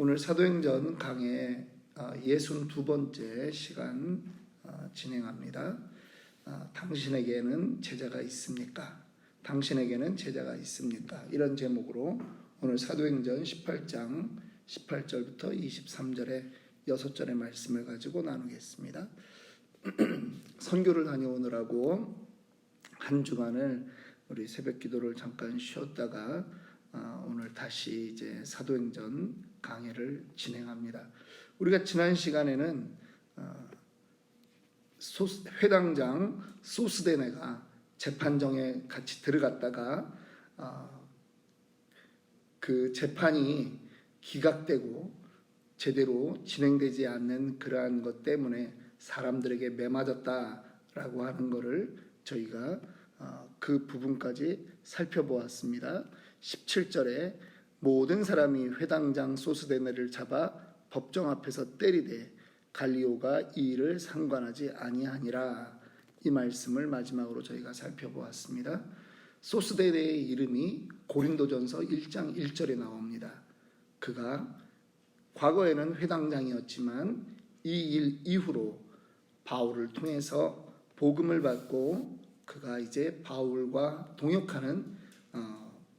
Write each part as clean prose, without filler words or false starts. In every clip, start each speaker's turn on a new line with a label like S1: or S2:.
S1: 오늘 사도행전 강의 62번째 시간 진행합니다. 당신에게는 제자가 있습니까? 당신에게는 제자가 있습니까? 이런 제목으로 오늘 사도행전 18장 18절부터 23절의 6절의 말씀을 가지고 나누겠습니다. 선교를 다녀오느라고 한 주간을 우리 새벽 기도를 잠깐 쉬었다가 오늘 다시 이제 사도행전 강해를 진행합니다. 우리가 지난 시간에는 회당장 소스데네가 재판정에 같이 들어갔다가 그 재판이 기각되고 제대로 진행되지 않는 그러한 것 때문에 사람들에게 매맞았다라고 하는 것을 저희가 그 부분까지 살펴보았습니다. 17절에 모든 사람이 회당장 소스데네를 잡아 법정 앞에서 때리되 갈리오가 이 일을 상관하지 아니하니라. 이 말씀을 마지막으로 저희가 살펴보았습니다. 소스데네의 이름이 고린도전서 1장 1절에 나옵니다. 그가 과거에는 회당장이었지만 이 일 이후로 바울을 통해서 복음을 받고 그가 이제 바울과 동역하는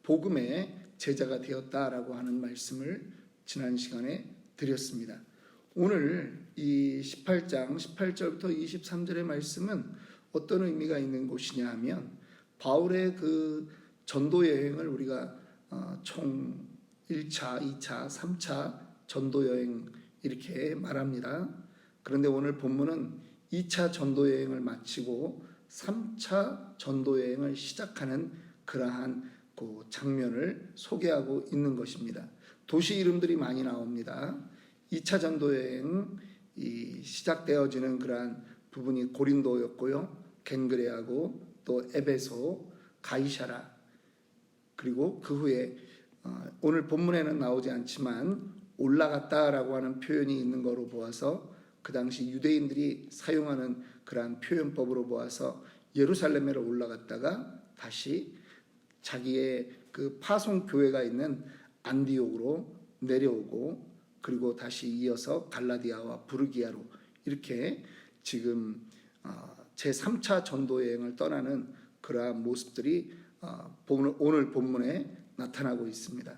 S1: 복음의 제자가 되었다라고 하는 말씀을 지난 시간에 드렸습니다. 오늘 이 18장 18절부터 23절의 말씀은 어떤 의미가 있는 곳이냐 하면 바울의 그 전도 여행을 우리가 총 1차, 2차, 3차 전도 여행 이렇게 말합니다. 그런데 오늘 본문은 2차 전도 여행을 마치고 3차 전도 여행을 시작하는 그러한 그 장면을 소개하고 있는 것입니다. 도시 이름들이 많이 나옵니다. 2차 전도 여행이 시작되어지는 그러한 부분이 고린도였고요. 갱그레하고 또 에베소, 가이사라, 그리고 그 후에 오늘 본문에는 나오지 않지만 올라갔다라고 하는 표현이 있는 거로 보아서 그 당시 유대인들이 사용하는 그러한 표현법으로 보아서 예루살렘으로 올라갔다가 다시 자기의 그 파송 교회가 있는 안디옥으로 내려오고 그리고 다시 이어서 갈라디아와 부르기아로 이렇게 지금 제3차 전도 여행을 떠나는 그러한 모습들이 오늘 본문에 나타나고 있습니다.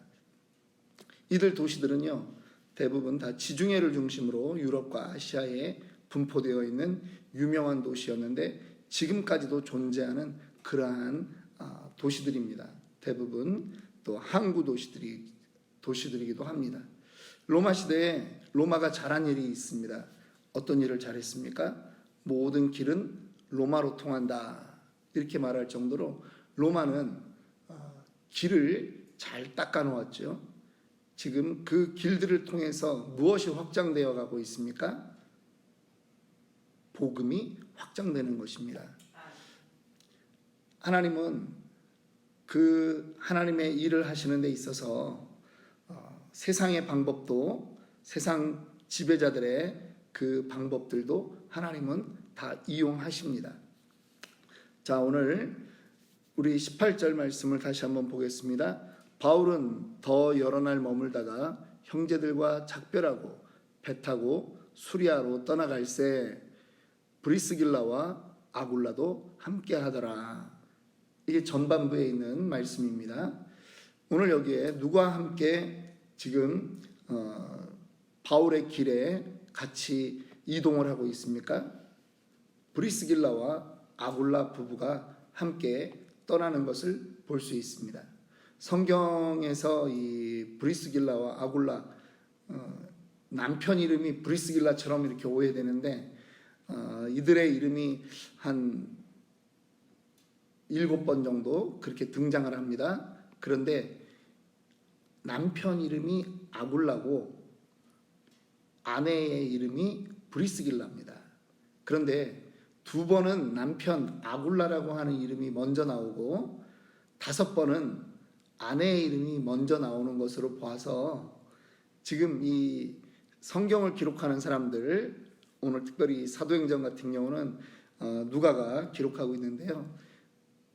S1: 이들 도시들은요 대부분 다 지중해를 중심으로 유럽과 아시아에 분포되어 있는 유명한 도시였는데 지금까지도 존재하는 그러한 도시들입니다. 대부분 또 항구 도시들이기도 합니다. 로마 시대에 로마가 잘한 일이 있습니다. 어떤 일을 잘했습니까? 모든 길은 로마로 통한다 이렇게 말할 정도로 로마는 길을 잘 닦아 놓았죠. 지금 그 길들을 통해서 무엇이 확장되어 가고 있습니까? 복음이 확장되는 것입니다. 하나님은 그 하나님의 일을 하시는 데 있어서 세상의 방법도 세상 지배자들의 그 방법들도 하나님은 다 이용하십니다. 자, 오늘 우리 18절 말씀을 다시 한번 보겠습니다. 바울은 더 여러 날 머물다가 형제들과 작별하고 배 타고 수리아로 떠나갈새 브리스길라와 아굴라도 함께 하더라. 이게 전반부에 있는 말씀입니다. 오늘 여기에 누가 함께 지금 바울의 길에 같이 이동을 하고 있습니까? 브리스길라와 아굴라 부부가 함께 떠나는 것을 볼 수 있습니다. 성경에서 이 브리스길라와 아굴라 남편 이름이 브리스길라처럼 이렇게 오해되는데 이들의 이름이 한 7번 정도 그렇게 등장을 합니다. 그런데 남편 이름이 아굴라고 아내의 이름이 브리스길라입니다. 그런데 2번은 남편 아굴라라고 하는 이름이 먼저 나오고 5번은 아내의 이름이 먼저 나오는 것으로 봐서 지금 이 성경을 기록하는 사람들, 오늘 특별히 사도행전 같은 경우는 누가가 기록하고 있는데요.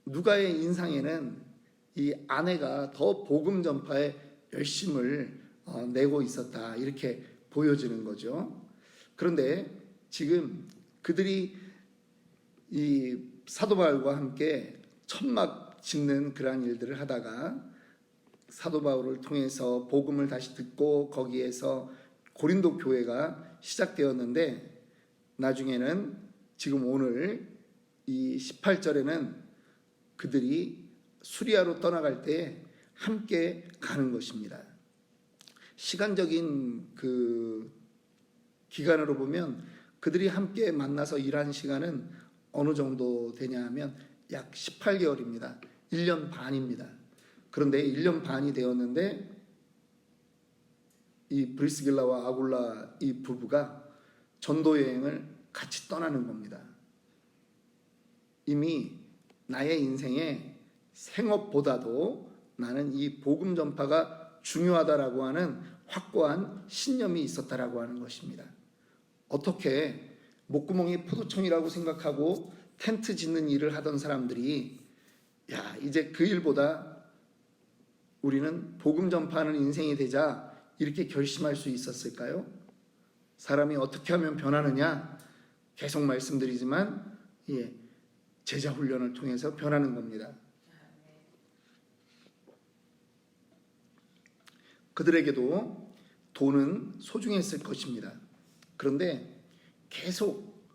S1: 누가의 인상에는 이 아내가 더 복음 전파에 열심을 내고 있었다, 이렇게 보여지는 거죠. 그런데 지금 그들이 이 사도 바울과 함께 천막 짓는 그러한 일들을 하다가 사도 바울을 통해서 복음을 다시 듣고 거기에서 고린도 교회가 시작되었는데, 나중에는 지금 오늘 이 18절에는 그들이 수리아로 떠나갈 때 함께 가는 것입니다. 시간적인 그 기간으로 보면 그들이 함께 만나서 일한 시간은 어느 정도 되냐 하면 약 18개월입니다. 1년 반입니다. 그런데 1년 반이 되었는데 이 브리스길라와 아굴라 이 부부가 전도 여행을 같이 떠나는 겁니다. 이미 나의 인생에 생업보다도 나는 이 복음 전파가 중요하다라고 하는 확고한 신념이 있었다라고 하는 것입니다. 어떻게 목구멍이 포도청이라고 생각하고 텐트 짓는 일을 하던 사람들이 이제 그 일보다 우리는 복음 전파하는 인생이 되자 이렇게 결심할 수 있었을까요? 사람이 어떻게 하면 변하느냐? 계속 말씀드리지만 제자 훈련을 통해서 변하는 겁니다. 그들에게도 돈은 소중했을 것입니다. 그런데 계속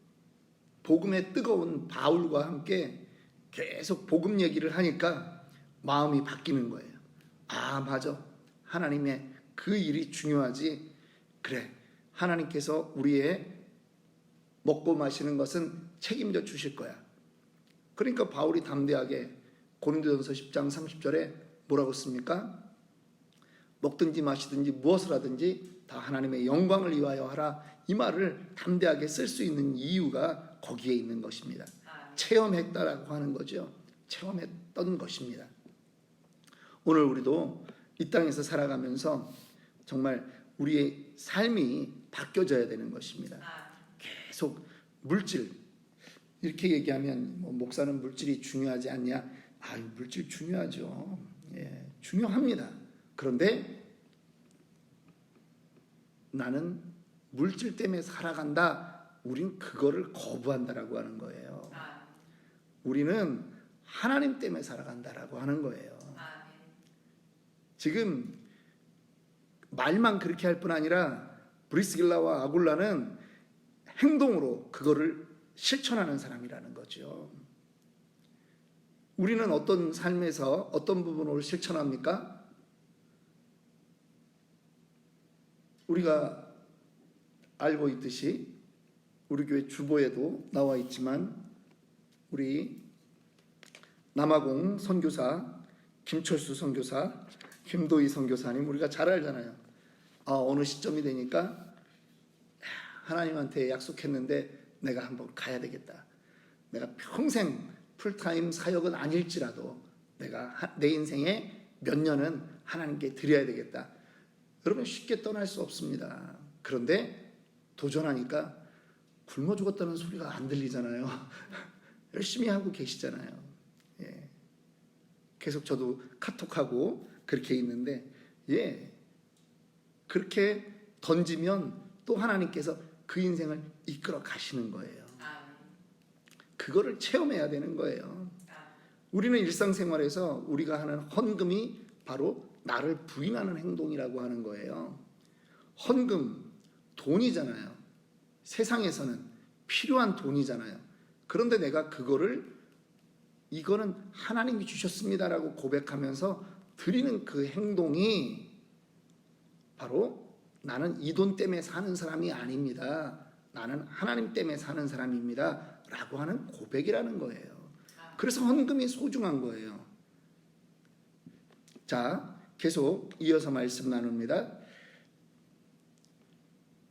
S1: 복음의 뜨거운 바울과 함께 계속 복음 얘기를 하니까 마음이 바뀌는 거예요. 맞아. 하나님의 그 일이 중요하지. 그래. 하나님께서 우리의 먹고 마시는 것은 책임져 주실 거야. 그러니까 바울이 담대하게 고린도전서 10장 30절에 뭐라고 씁니까? 먹든지 마시든지 무엇을 하든지 다 하나님의 영광을 위하여 하라. 이 말을 담대하게 쓸 수 있는 이유가 거기에 있는 것입니다. 체험했다라고 하는 거죠. 체험했던 것입니다. 오늘 우리도 이 땅에서 살아가면서 정말 우리의 삶이 바뀌어져야 되는 것입니다. 계속 물질, 이렇게 얘기하면 목사는 물질이 중요하지 않냐? 물질 중요하죠. 중요합니다. 그런데 나는 물질 때문에 살아간다. 우린 그거를 거부한다라고 하는 거예요. 우리는 하나님 때문에 살아간다라고 하는 거예요. 지금 말만 그렇게 할 뿐 아니라 브리스길라와 아굴라는 행동으로 그거를 실천하는 사람이라는 거죠. 우리는 어떤 삶에서 어떤 부분을 실천합니까? 우리가 알고 있듯이 우리 교회 주보에도 나와 있지만 우리 남아공 선교사 김철수 선교사, 김도희 선교사님 우리가 잘 알잖아요. 어느 시점이 되니까 하나님한테 약속했는데 내가 한번 가야 되겠다. 내가 평생 풀타임 사역은 아닐지라도 내가 내 인생에 몇 년은 하나님께 드려야 되겠다. 여러분 쉽게 떠날 수 없습니다. 그런데 도전하니까 굶어 죽었다는 소리가 안 들리잖아요. 열심히 하고 계시잖아요. 계속 저도 카톡하고 그렇게 있는데 그렇게 던지면 또 하나님께서 그 인생을 이끌어 가시는 거예요. 그거를 체험해야 되는 거예요. 우리는 일상생활에서 우리가 하는 헌금이 바로 나를 부인하는 행동이라고 하는 거예요. 헌금, 돈이잖아요. 세상에서는 필요한 돈이잖아요. 그런데 내가 그거를 이거는 하나님이 주셨습니다라고 고백하면서 드리는 그 행동이 바로 나는 이 돈 때문에 사는 사람이 아닙니다. 나는 하나님 때문에 사는 사람입니다. 라고 하는 고백이라는 거예요. 그래서 헌금이 소중한 거예요. 자, 계속 이어서 말씀 나눕니다.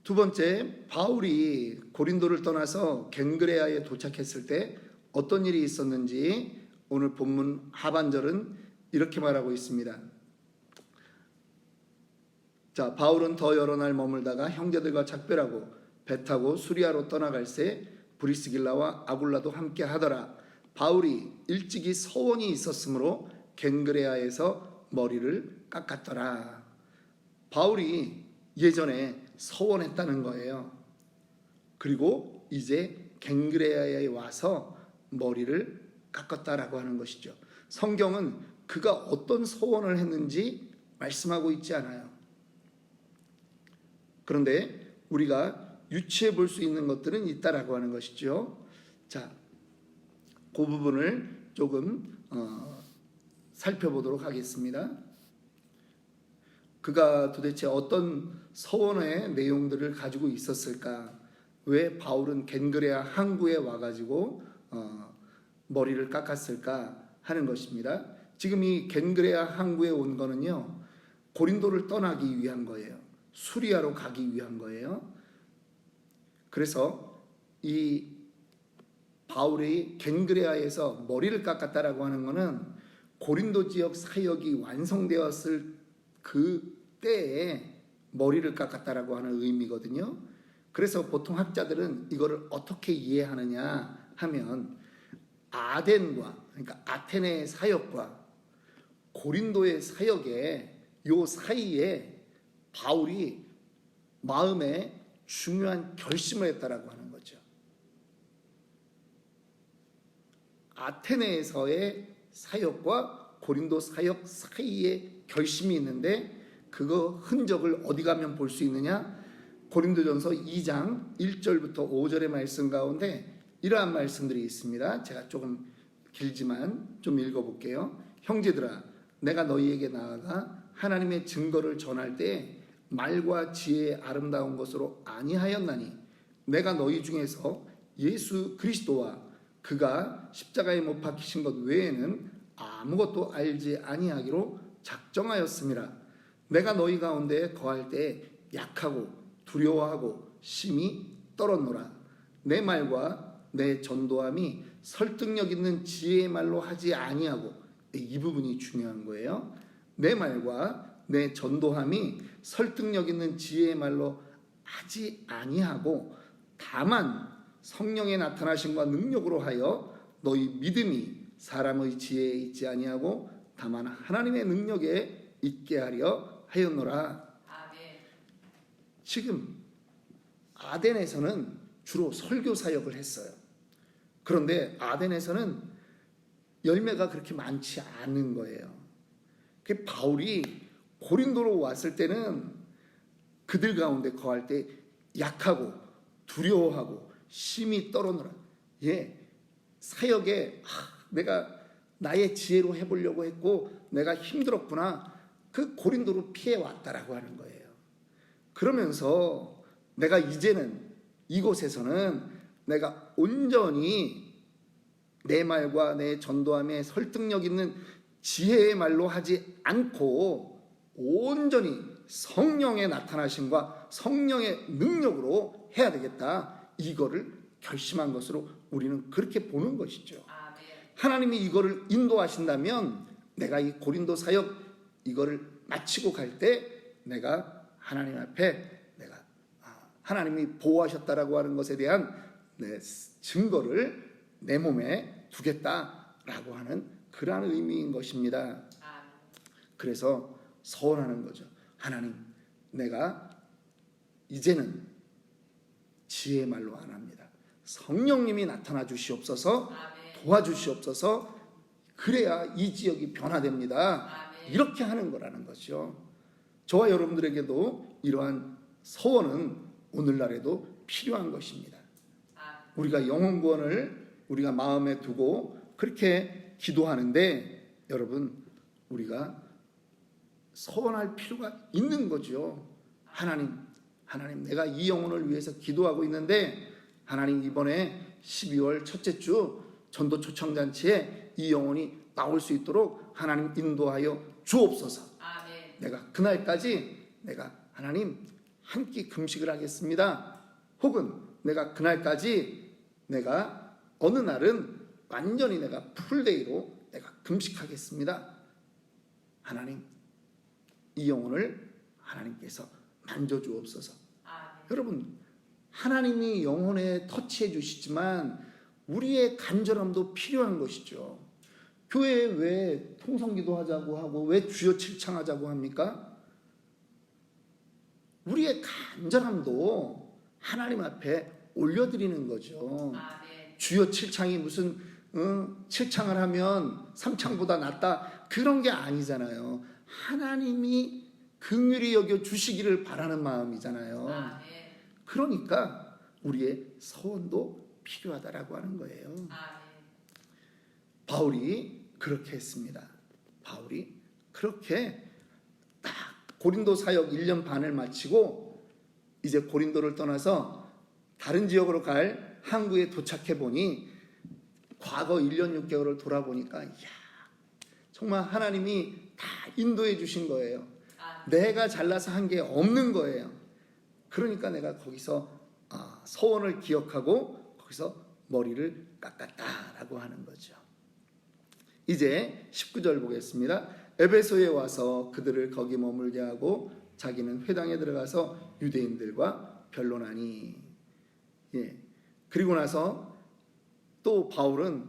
S1: 두 번째, 바울이 고린도를 떠나서 겐그레아에 도착했을 때 어떤 일이 있었는지 오늘 본문 하반절은 이렇게 말하고 있습니다. 자, 바울은 더 여러 날 머물다가 형제들과 작별하고 배 타고 수리아로 떠나갈새 브리스길라와 아굴라도 함께 하더라. 바울이 일찍이 서원이 있었으므로 겐그레아에서 머리를 깎았더라. 바울이 예전에 서원했다는 거예요. 그리고 이제 갱그레아에 와서 머리를 깎았다라고 하는 것이죠. 성경은 그가 어떤 서원을 했는지 말씀하고 있지 않아요. 그런데 우리가 유추해 볼 수 있는 것들은 있다라고 하는 것이죠. 자, 그 부분을 조금 살펴보도록 하겠습니다. 그가 도대체 어떤 서원의 내용들을 가지고 있었을까? 왜 바울은 겐그레아 항구에 와가지고 머리를 깎았을까 하는 것입니다. 지금 이 겐그레아 항구에 온 거는요, 고린도를 떠나기 위한 거예요. 수리아로 가기 위한 거예요. 그래서 이 바울이 겐그레아에서 머리를 깎았다라고 하는 것은 고린도 지역 사역이 완성되었을 그 때에 머리를 깎았다라고 하는 의미거든요. 그래서 보통 학자들은 이거를 어떻게 이해하느냐 하면 아덴과, 그러니까 아테네의 사역과 고린도의 사역의 요 사이에 바울이 마음에 중요한 결심을 했다라고 하는 거죠. 아테네에서의 사역과 고린도 사역 사이에 결심이 있는데 그거 흔적을 어디 가면 볼 수 있느냐? 고린도전서 2장 1절부터 5절의 말씀 가운데 이러한 말씀들이 있습니다. 제가 조금 길지만 좀 읽어볼게요. 형제들아, 내가 너희에게 나아가 하나님의 증거를 전할 때 말과 지혜의 아름다운 것으로 아니하였나니 내가 너희 중에서 예수 그리스도와 그가 십자가에 못 박히신 것 외에는 아무것도 알지 아니하기로 작정하였음이라. 내가 너희 가운데 거할 때 약하고 두려워하고 심히 떨었노라. 내 말과 내 전도함이 설득력 있는 지혜의 말로 하지 아니하고, 이 부분이 중요한 거예요. 내 말과 내 전도함이 설득력 있는 지혜의 말로 하지 아니하고 다만 성령의 나타나심과 능력으로 하여 너희 믿음이 사람의 지혜에 있지 아니하고 다만 하나님의 능력에 있게 하려 하였노라. 지금 아덴에서는 주로 설교 사역을 했어요. 그런데 아덴에서는 열매가 그렇게 많지 않은 거예요. 그 바울이 고린도로 왔을 때는 그들 가운데 거할 때 약하고 두려워하고 심히 떨어노라. 사역에 내가 나의 지혜로 해보려고 했고 내가 힘들었구나. 그 고린도로 피해 왔다라고 하는 거예요. 그러면서 내가 이제는 이곳에서는 내가 온전히 내 말과 내 전도함에 설득력 있는 지혜의 말로 하지 않고 온전히 성령의 나타나심과 성령의 능력으로 해야 되겠다. 이거를 결심한 것으로 우리는 그렇게 보는 것이죠. 하나님이 이거를 인도하신다면 내가 이 고린도 사역 이거를 마치고 갈 때 내가 하나님 앞에 내가 하나님이 보호하셨다라고 하는 것에 대한 내 증거를 내 몸에 두겠다라고 하는 그러한 의미인 것입니다. 그래서 서원하는 거죠. 하나님, 내가 이제는 지혜의 말로 안 합니다. 성령님이 나타나 주시옵소서, 도와주시옵소서. 그래야 이 지역이 변화됩니다. 이렇게 하는 거라는 거죠. 저와 여러분들에게도 이러한 서원은 오늘날에도 필요한 것입니다. 우리가 영혼 구원을 우리가 마음에 두고 그렇게 기도하는데 여러분, 우리가 서원할 필요가 있는 거죠. 하나님, 내가 이 영혼을 위해서 기도하고 있는데 하나님, 이번에 12월 첫째 주 전도 초청잔치에 이 영혼이 나올 수 있도록 하나님 인도하여 주옵소서. 내가 그날까지 내가 하나님 한 끼 금식을 하겠습니다. 혹은 내가 그날까지 내가 어느 날은 완전히 내가 풀데이로 내가 금식하겠습니다. 하나님, 이 영혼을 하나님께서 만져주옵소서. 여러분, 하나님이 영혼에 터치해 주시지만 우리의 간절함도 필요한 것이죠. 교회에 왜 통성기도 하자고 하고 왜 주여 칠창하자고 합니까? 우리의 간절함도 하나님 앞에 올려드리는 거죠. 주여 7창이 무슨 7창을 하면 3창보다 낫다 그런 게 아니잖아요. 하나님이 긍휼히 여겨 주시기를 바라는 마음이잖아요. 그러니까 우리의 서원도 필요하다라고 하는 거예요. 바울이 그렇게 했습니다. 바울이 그렇게 딱 고린도 사역 1년 반을 마치고 이제 고린도를 떠나서 다른 지역으로 갈 항구에 도착해 보니 과거 1년 6개월을 돌아보니까 이야, 정말 하나님이 다 인도해 주신 거예요. 내가 잘나서 한 게 없는 거예요. 그러니까 내가 거기서 서원을 기억하고 거기서 머리를 깎았다라고 하는 거죠. 이제 19절 보겠습니다. 에베소에 와서 그들을 거기 머물게 하고 자기는 회당에 들어가서 유대인들과 변론하니. 그리고 나서 또 바울은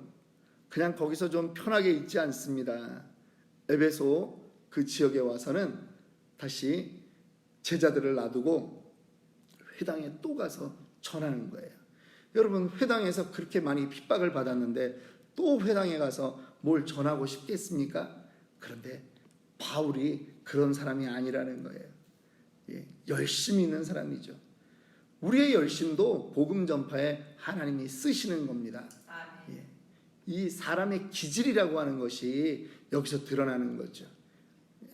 S1: 그냥 거기서 좀 편하게 있지 않습니다. 에베소 그 지역에 와서는 다시 제자들을 놔두고 회당에 또 가서 전하는 거예요. 여러분, 회당에서 그렇게 많이 핍박을 받았는데 또 회당에 가서 뭘 전하고 싶겠습니까? 그런데 바울이 그런 사람이 아니라는 거예요. 열심히 있는 사람이죠. 우리의 열심도 복음 전파에 하나님이 쓰시는 겁니다. 이 사람의 기질이라고 하는 것이 여기서 드러나는 거죠.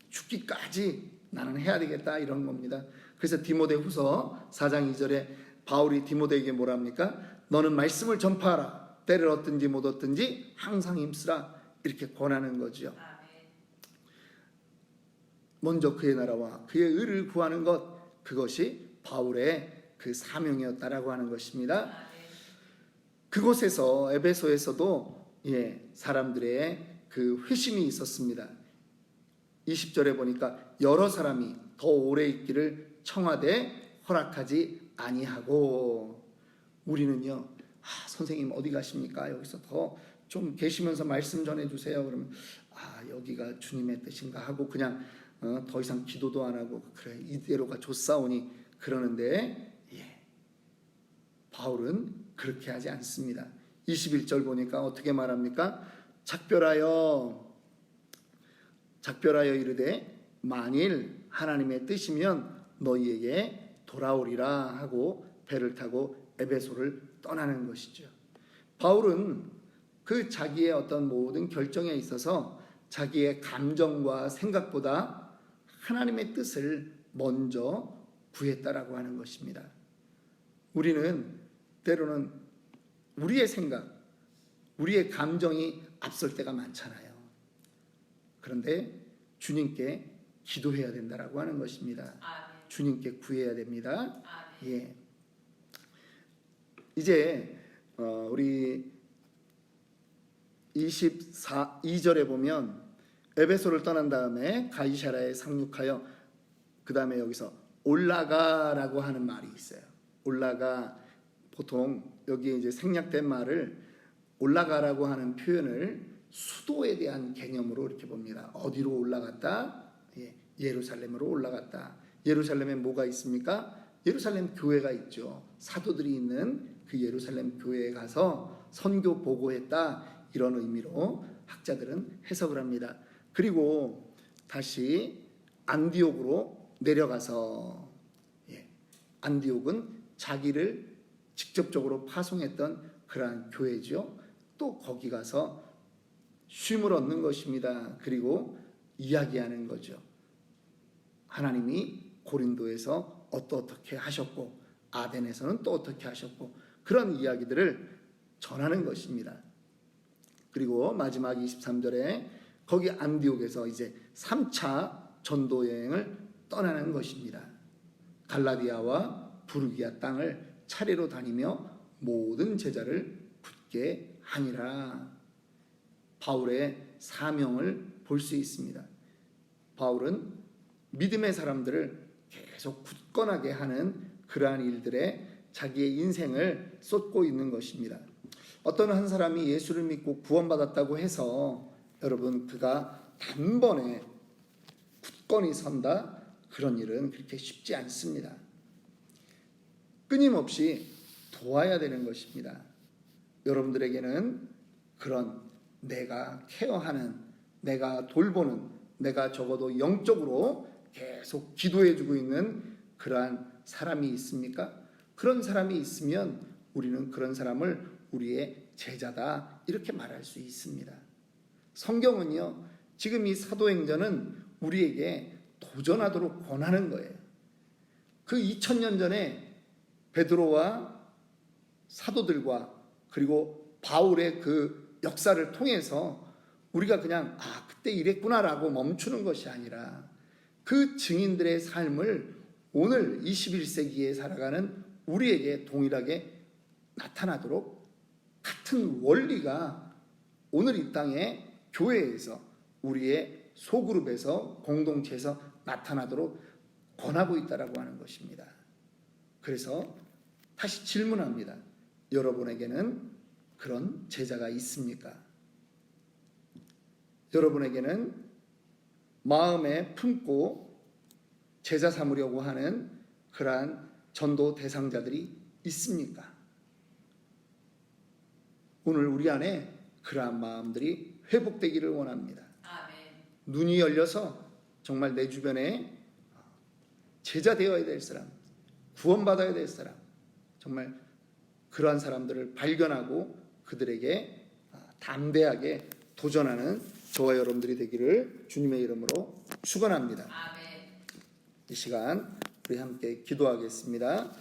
S1: 죽기까지 나는 해야 되겠다 이런 겁니다. 그래서 디모데후서 4장 2절에 바울이 디모데에게 뭐라 합니까? 너는 말씀을 전파하라. 때를 얻든지 못 얻든지 항상 힘쓰라. 이렇게 권하는 거죠. 먼저 그의 나라와 그의 의를 구하는 것, 그것이 바울의 그 사명이었다라고 하는 것입니다. 그곳에서 에베소에서도 사람들의 그 회심이 있었습니다. 20절에 보니까 여러 사람이 더 오래 있기를 청하되 허락하지 아니하고. 우리는요, 선생님 어디 가십니까? 여기서 더 좀 계시면서 말씀 전해주세요. 그러면 여기가 주님의 뜻인가 하고 그냥 더 이상 기도도 안 하고 그래 이대로가 좋사오니 그러는데, 바울은 그렇게 하지 않습니다. 21절 보니까 어떻게 말합니까? 작별하여 이르되 만일 하나님의 뜻이면 너희에게 돌아오리라 하고 배를 타고 에베소를 떠나는 것이죠. 바울은 그 자기의 어떤 모든 결정에 있어서 자기의 감정과 생각보다 하나님의 뜻을 먼저 구했다라고 하는 것입니다. 우리는 때로는 우리의 생각, 우리의 감정이 앞설 때가 많잖아요. 그런데 주님께 기도해야 된다라고 하는 것입니다. 주님께 구해야 됩니다. 이제 우리 22절에 보면 에베소를 떠난 다음에 가이사랴에 상륙하여 그 다음에 여기서 올라가라고 하는 말이 있어요. 올라가, 보통 여기에 이제 생략된 말을 올라가라고 하는 표현을 수도에 대한 개념으로 이렇게 봅니다. 어디로 올라갔다? 예루살렘으로 올라갔다. 예루살렘에 뭐가 있습니까? 예루살렘 교회가 있죠. 사도들이 있는 그 예루살렘 교회에 가서 선교 보고했다. 이런 의미로 학자들은 해석을 합니다. 그리고 다시 안디옥으로 내려가서, 안디옥은 자기를 직접적으로 파송했던 그러한 교회죠. 또 거기 가서 쉼을 얻는 것입니다. 그리고 이야기하는 거죠. 하나님이 고린도에서 어떻게 하셨고 아덴에서는 또 어떻게 하셨고 그런 이야기들을 전하는 것입니다. 그리고 마지막 23절에 거기 안디옥에서 이제 3차 전도 여행을 떠나는 것입니다. 갈라디아와 부르기아 땅을 차례로 다니며 모든 제자를 붙게 하니라. 바울의 사명을 볼 수 있습니다. 바울은 믿음의 사람들을 계속 굳건하게 하는 그러한 일들에 자기의 인생을 쏟고 있는 것입니다. 어떤 한 사람이 예수를 믿고 구원받았다고 해서 여러분 그가 단번에 굳건히 선다, 그런 일은 그렇게 쉽지 않습니다. 끊임없이 도와야 되는 것입니다. 여러분들에게는 그런 내가 케어하는, 내가 돌보는, 내가 적어도 영적으로 계속 기도해주고 있는 그러한 사람이 있습니까? 그런 사람이 있으면 우리는 그런 사람을 우리의 제자다 이렇게 말할 수 있습니다. 성경은요, 지금 이 사도행전은 우리에게 도전하도록 권하는 거예요. 그 2000년 전에 베드로와 사도들과 그리고 바울의 그 역사를 통해서 우리가 그냥 그때 이랬구나라고 멈추는 것이 아니라 그 증인들의 삶을 오늘 21세기에 살아가는 우리에게 동일하게 나타나도록 같은 원리가 오늘 이 땅에 교회에서 우리의 소그룹에서 공동체에서 나타나도록 권하고 있다라고 하는 것입니다. 그래서 다시 질문합니다. 여러분에게는 그런 제자가 있습니까? 여러분에게는 마음에 품고 제자 삼으려고 하는 그러한 전도 대상자들이 있습니까? 오늘 우리 안에 그러한 마음들이 회복되기를 원합니다.
S2: 아멘.
S1: 눈이 열려서 정말 내 주변에 제자 되어야 될 사람, 구원받아야 될 사람, 정말 그러한 사람들을 발견하고 그들에게 담대하게 도전하는 저와 여러분들이 되기를 주님의 이름으로 축원합니다.
S2: 아멘.
S1: 이 시간 우리 함께 기도하겠습니다.